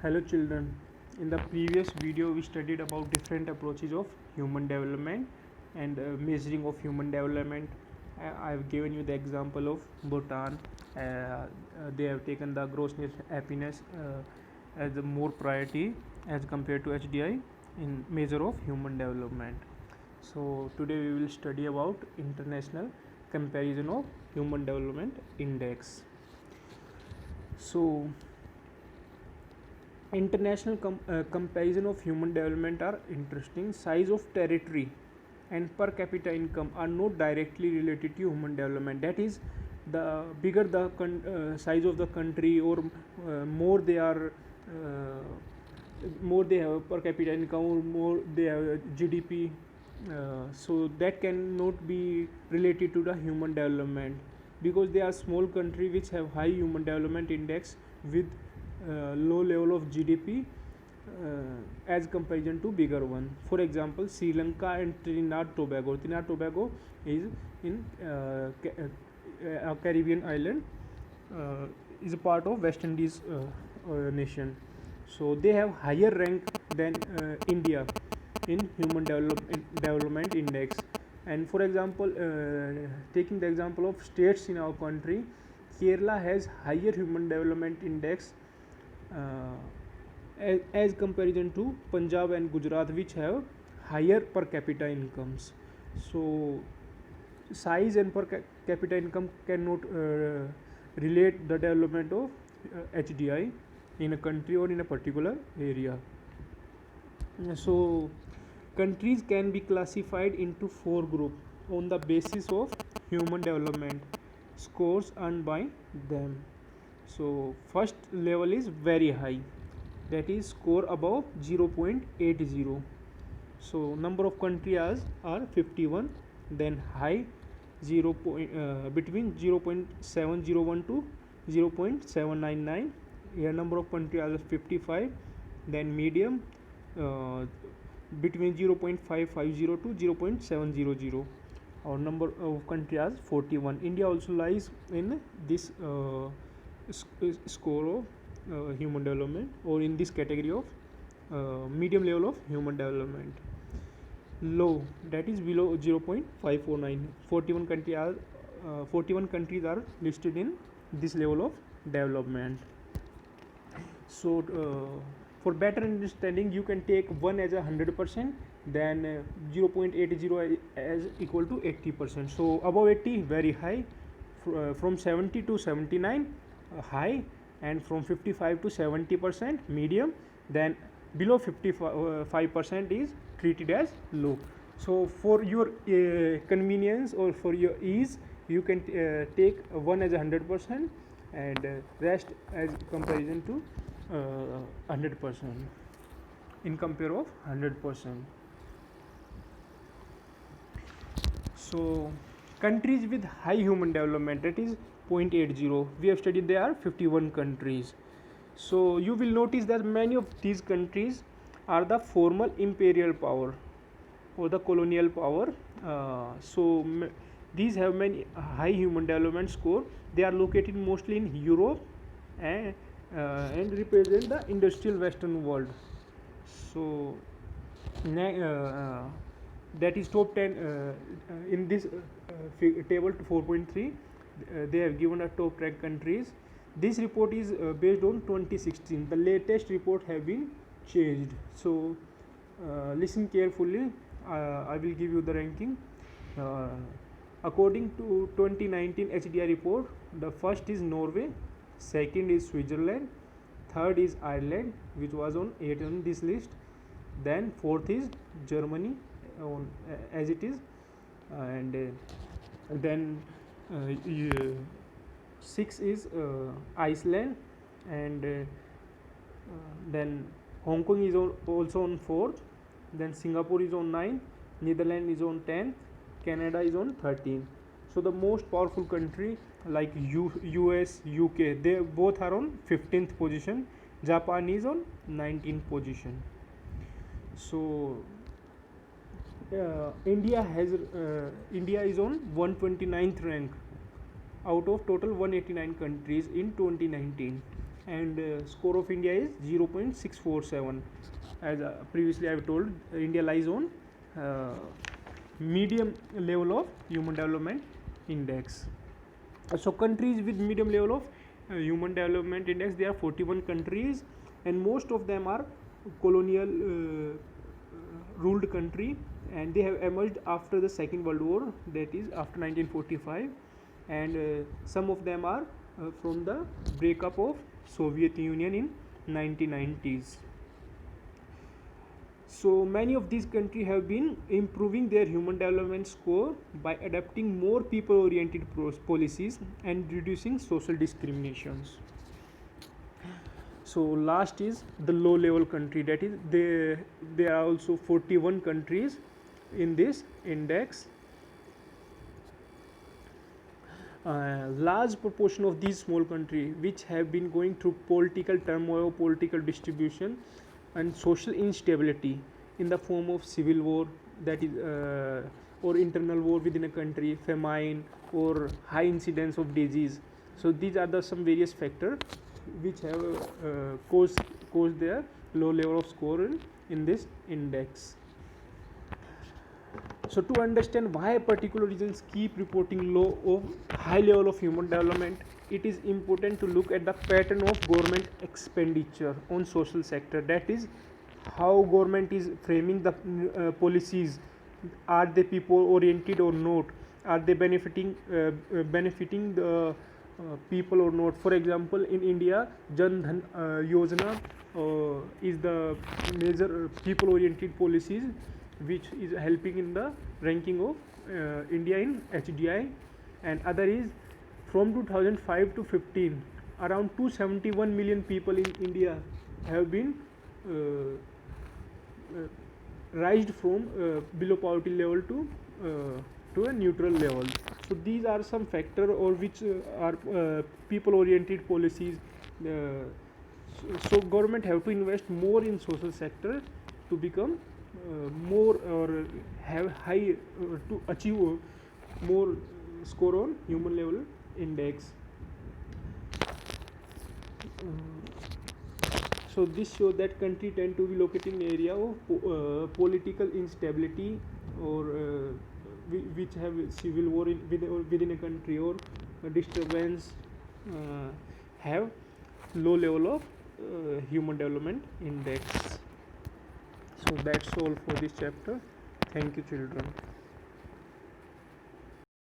Hello children. In the previous video we studied about different approaches of human development and measuring of human development. I've given you the example of Bhutan. They have taken the gross happiness as a more priority as compared to HDI in measure of human development. So today we will study about international comparison of human development index. So international comparison of human development are interesting. Size of territory and per capita income are not directly related to human development. That is, the bigger the size of the country, or more they are, more they have per capita income, or more they have GDP. So that cannot be related to the human development, because they are small country which have high human development index with low level of GDP as comparison to bigger one. For example, Sri Lanka and Trinidad Tobago. Trinidad Tobago is in a Caribbean island, is a part of West Indies nation. So they have higher rank than India in human development index. And for example, taking the example of states in our country, Kerala has higher human development index as comparison to Punjab and Gujarat, which have higher per capita incomes. So size and per capita income cannot relate the development of HDI in a country or in a particular area. So countries can be classified into four groups on the basis of human development scores earned by them. So first level is very high, that is score above 0.80. So number of countries are 51. Then high between 0.701 to 0.799. Here number of countries are 55. Then medium between 0.550 to 0.700. Our number of countries are 41. India also lies in this score of human development, or in this category of medium level of human development. Low, that is below 0.549. 41 countries are listed in this level of development. So for better understanding, you can take 1 as a 100%, then 0.80 as equal to 80%. So above 80 very high, from 70 to 79 high, and from 55 to 70% medium, then below 55% is treated as low. So for your convenience or for your ease, you can take 1 as a 100% and rest as comparison to 100% in compare of 100%. So countries with high human development, that is 0.80, we have studied there are 51 countries. So you will notice that many of these countries are the former imperial power or the colonial power. These have many high human development score. They are located mostly in Europe and represent the industrial Western world. So that is top 10 in this table 4.3. They have given a top ranked countries. This report is based on 2016. The latest report have been changed. So listen carefully. I will give you the ranking. According to 2019 HDI report, the first is Norway, second is Switzerland, third is Ireland, which was on 8 on this list. Then fourth is Germany, as it is, and then 6 is Iceland, and then Hong Kong is also on 4th. Then Singapore is on 9th, Netherlands is on 10th, Canada is on 13th. So the most powerful country like US, UK, they both are on 15th position. Japan is on 19th position. So India is on 129th rank out of total 189 countries in 2019. and score of India is 0.647. As previously I have told, India lies on uh, medium level of human development index. So countries with medium level of human development index, there are 41 countries, and most of them are colonial ruled country, and they have emerged after the Second World War, that is after 1945, and some of them are from the breakup of Soviet Union in 1990s. So many of these countries have been improving their human development score by adopting more people oriented policies and reducing social discriminations. So last is the low level country, that is there are also 41 countries in this index. Large proportion of these small countries which have been going through political turmoil, political distribution, and social instability in the form of civil war, that is or internal war within a country, famine, or high incidence of disease. So these are the some various factors which have caused their low level of score in this index. So to understand why particular regions keep reporting low or high level of human development, it is important to look at the pattern of government expenditure on social sector. That is, how government is framing the policies. Are they people oriented or not? Are they benefiting the people or not? For example, in India, Jan Dhan Yojana is the major people oriented policies which is helping in the ranking of India in HDI, and other is from 2005 to 15, around 271 million people in India have been raised from below poverty level to a neutral level. So these are some factor or which are people oriented policies. So government have to invest more in social sector to become more or have high to achieve more score on human level index. So this shows that country tend to be located in area of political instability, or which have civil war within a country, or a disturbance, have low level of human development index. So that's all for this chapter. Thank you, children.